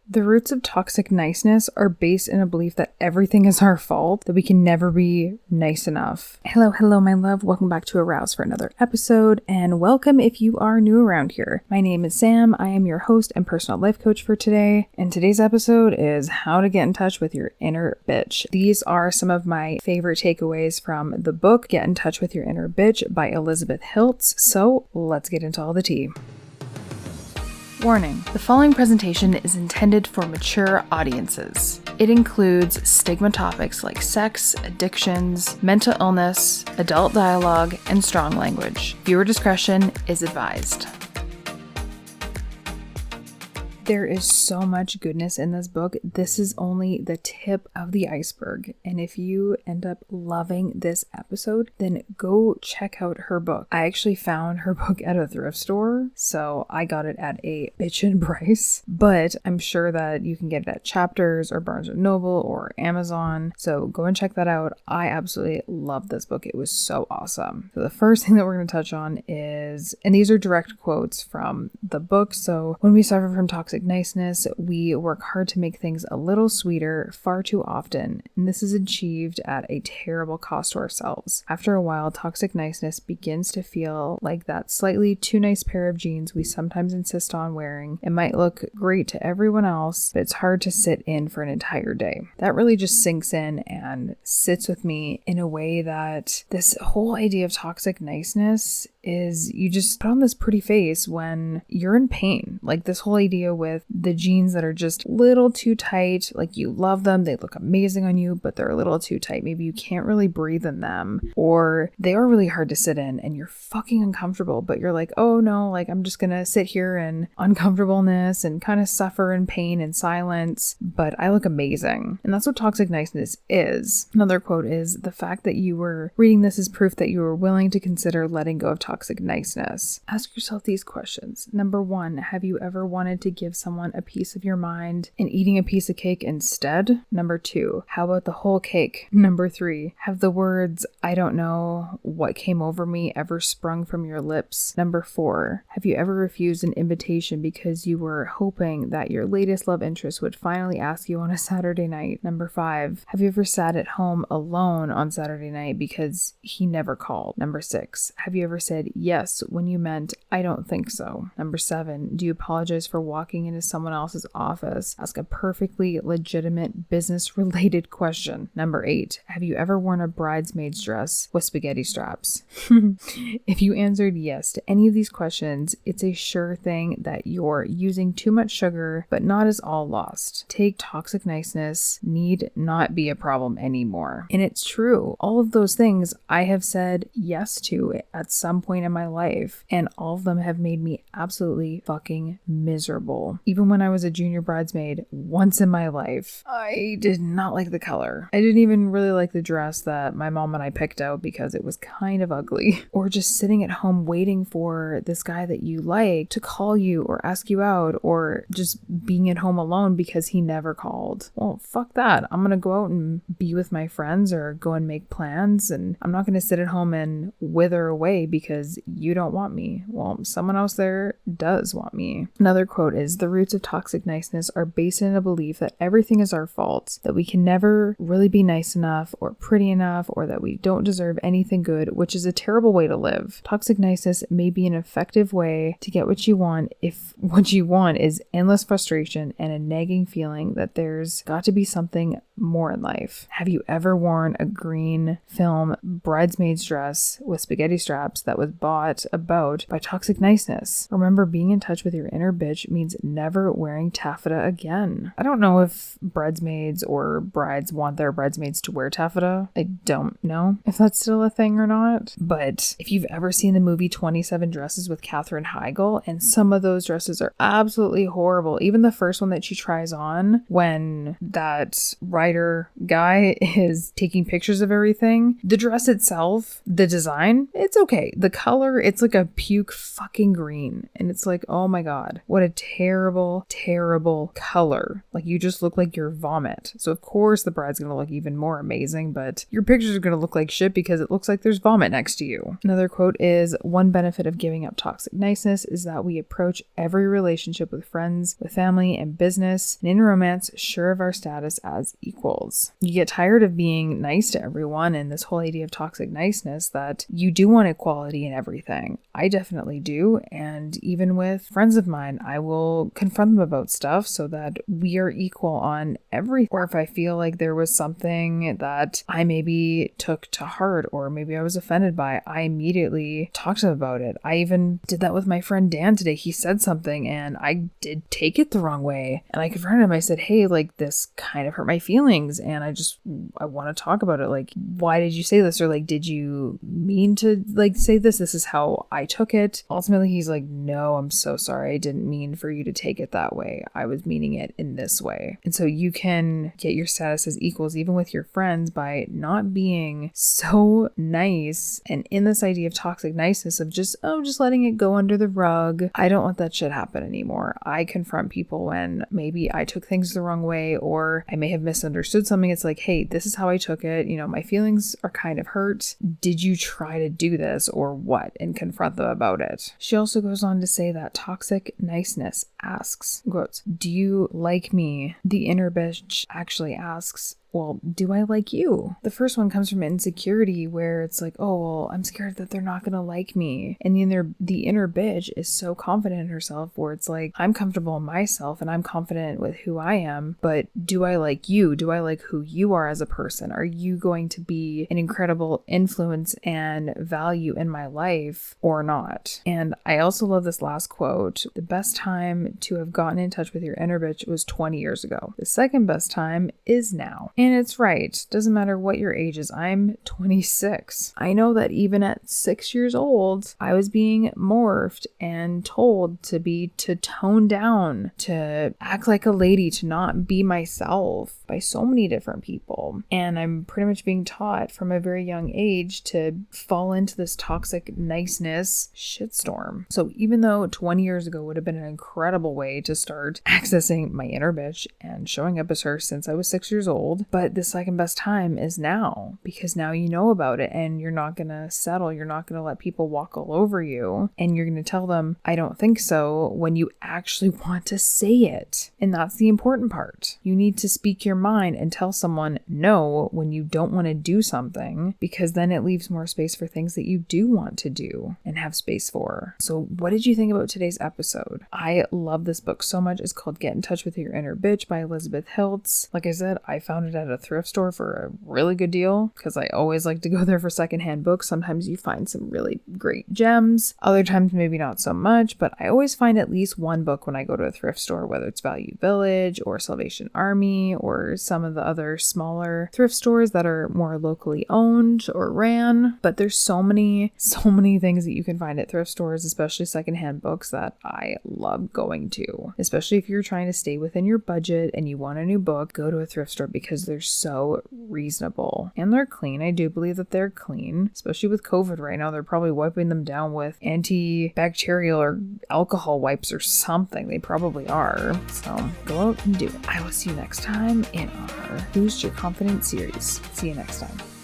The roots of toxic niceness are based in a belief that everything is our fault, that we can never be nice enough. Hello, my love. Welcome back to Arouse for another episode, and welcome if you are new around here. My name is Sam. I am your host and personal life coach for today, and today's episode is how to get in touch with your inner bitch. These are some of my favorite takeaways from the book, Get in Touch with Your Inner Bitch by Elizabeth Hilts. So let's get into all the tea. Warning: the following presentation is intended for mature audiences. It includes stigma topics like sex, addictions, mental illness, adult dialogue, and strong language. Viewer discretion is advised. There is so much goodness in this book. This is only the tip of the iceberg. And if you end up loving this episode, then go check out her book. I actually found her book at a thrift store, so I got it at a bitchin' price. But I'm sure that you can get it at Chapters or Barnes & Noble or Amazon. So go and check that out. I absolutely love this book. It was so awesome. So the first thing that we're going to touch on is, and these are direct quotes from the book. So when we suffer from toxic niceness, we work hard to make things a little sweeter far too often, and this is achieved at a terrible cost to ourselves. After a while, toxic niceness begins to feel like that slightly too nice pair of jeans we sometimes insist on wearing. It might look great to everyone else, but it's hard to sit in for an entire day. That really just sinks in and sits with me in a way that this whole idea of toxic niceness is you just put on this pretty face when you're in pain. Like this whole idea with the jeans that are just a little too tight, like you love them, they look amazing on you, but they're a little too tight. Maybe you can't really breathe in them, or they are really hard to sit in and you're fucking uncomfortable, but you're like, oh no, like I'm just gonna sit here in uncomfortableness and kind of suffer in pain and silence, but I look amazing. And that's what toxic niceness is. Another quote is, the fact that you were reading this is proof that you were willing to consider letting go of toxic niceness. Ask yourself these questions. Number 1, have you ever wanted to give someone a piece of your mind and eating a piece of cake instead? Number 2, how about the whole cake? Number 3, have the words, I don't know what came over me, ever sprung from your lips? Number 4, have you ever refused an invitation because you were hoping that your latest love interest would finally ask you on a Saturday night? Number 5, have you ever sat at home alone on Saturday night because he never called? Number 6, have you ever said yes when you meant I don't think so? Number 7, do you apologize for walking into someone else's office? Ask a perfectly legitimate business-related question. Number 8, have you ever worn a bridesmaid's dress with spaghetti straps? If you answered yes to any of these questions, it's a sure thing that you're using too much sugar, but not is all lost. Take toxic niceness need not be a problem anymore. And it's true. All of those things I have said yes to at some point in my life, and all of them have made me absolutely fucking miserable. Even when I was a junior bridesmaid once in my life, I did not like the color. I didn't even really like the dress that my mom and I picked out because it was kind of ugly. Or just sitting at home waiting for this guy that you like to call you or ask you out, or just being at home alone because he never called. Well, fuck that. I'm gonna go out and be with my friends or go and make plans, and I'm not gonna sit at home and wither away because you don't want me. Well, someone else there does want me. Another quote is, the roots of toxic niceness are based in a belief that everything is our fault, that we can never really be nice enough or pretty enough, or that we don't deserve anything good, which is a terrible way to live. Toxic niceness may be an effective way to get what you want if what you want is endless frustration and a nagging feeling that there's got to be something more in life. Have you ever worn a green film bridesmaid's dress with spaghetti straps that was bought about by toxic niceness? Remember, being in touch with your inner bitch means never wearing taffeta again. I don't know if bridesmaids or brides want their bridesmaids to wear taffeta. I don't know if that's still a thing or not. But if you've ever seen the movie 27 Dresses with Katherine Heigl, and some of those dresses are absolutely horrible. Even the first one that she tries on when that writer guy is taking pictures of everything, the dress itself, the design, it's okay. The color, it's like a puke fucking green. And it's like, oh my God, what a terrible terrible, terrible color. Like you just look like your vomit. So of course the bride's gonna look even more amazing, but your pictures are gonna look like shit because it looks like there's vomit next to you. Another quote is, one benefit of giving up toxic niceness is that we approach every relationship with friends, with family, and business, and in romance, sure of our status as equals. You get tired of being nice to everyone and this whole idea of toxic niceness that you do want equality in everything. I definitely do, and even with friends of mine, I will confront them about stuff so that we are equal on everything. Or if I feel like there was something that I maybe took to heart or maybe I was offended by, I immediately talked to them about it. I even did that with my friend Dan today. He said something and I did take it the wrong way, and I confronted him. I said, hey, like this kind of hurt my feelings and I want to talk about it. Like, why did you say this? Or like, did you mean to like say this? This is how I took it. Ultimately, he's like, no, I'm so sorry. I didn't mean for you to take it that way. I was meaning it in this way. And so you can get your status as equals even with your friends by not being so nice and in this idea of toxic niceness of just letting it go under the rug. I don't let that shit happen anymore. I confront people when maybe I took things the wrong way or I may have misunderstood something. It's like, hey, this is how I took it. You know, my feelings are kind of hurt. Did you try to do this or what? And confront them about it. She also goes on to say that toxic niceness asks, quotes, do you like me? The inner bitch actually asks, well, do I like you? The first one comes from insecurity where it's like, oh, well, I'm scared that they're not going to like me. And the inner bitch is so confident in herself where it's like, I'm comfortable in myself and I'm confident with who I am, but do I like you? Do I like who you are as a person? Are you going to be an incredible influence and value in my life or not? And I also love this last quote. The best time to have gotten in touch with your inner bitch was 20 years ago. The second best time is now. And it's right. Doesn't matter what your age is. I'm 26. I know that even at 6 years old, I was being morphed and told to tone down, to act like a lady, to not be myself by so many different people. And I'm pretty much being taught from a very young age to fall into this toxic niceness shitstorm. So even though 20 years ago would have been an incredible way to start accessing my inner bitch and showing up as her since I was 6 years old, but the second best time is now, because now you know about it and you're not going to settle. You're not going to let people walk all over you and you're going to tell them, I don't think so, when you actually want to say it. And that's the important part. You need to speak your mind and tell someone no when you don't want to do something, because then it leaves more space for things that you do want to do and have space for. So what did you think about today's episode? I love this book so much. It's called Get in Touch with Your Inner Bitch by Elizabeth Hilts. Like I said, I found it at a thrift store for a really good deal because I always like to go there for secondhand books. Sometimes you find some really great gems. Other times maybe not so much, but I always find at least one book when I go to a thrift store, whether it's Value Village or Salvation Army or some of the other smaller thrift stores that are more locally owned or ran. But there's so many things that you can find at thrift stores, especially secondhand books, that I love going to. Especially if you're trying to stay within your budget and you want a new book, go to a thrift store because they're so reasonable and they're clean. I do believe that they're clean, especially with COVID right now. They're probably wiping them down with antibacterial or alcohol wipes or something. They probably are. So go out and do it. I will see you next time in our Boost Your Confidence series. See you next time.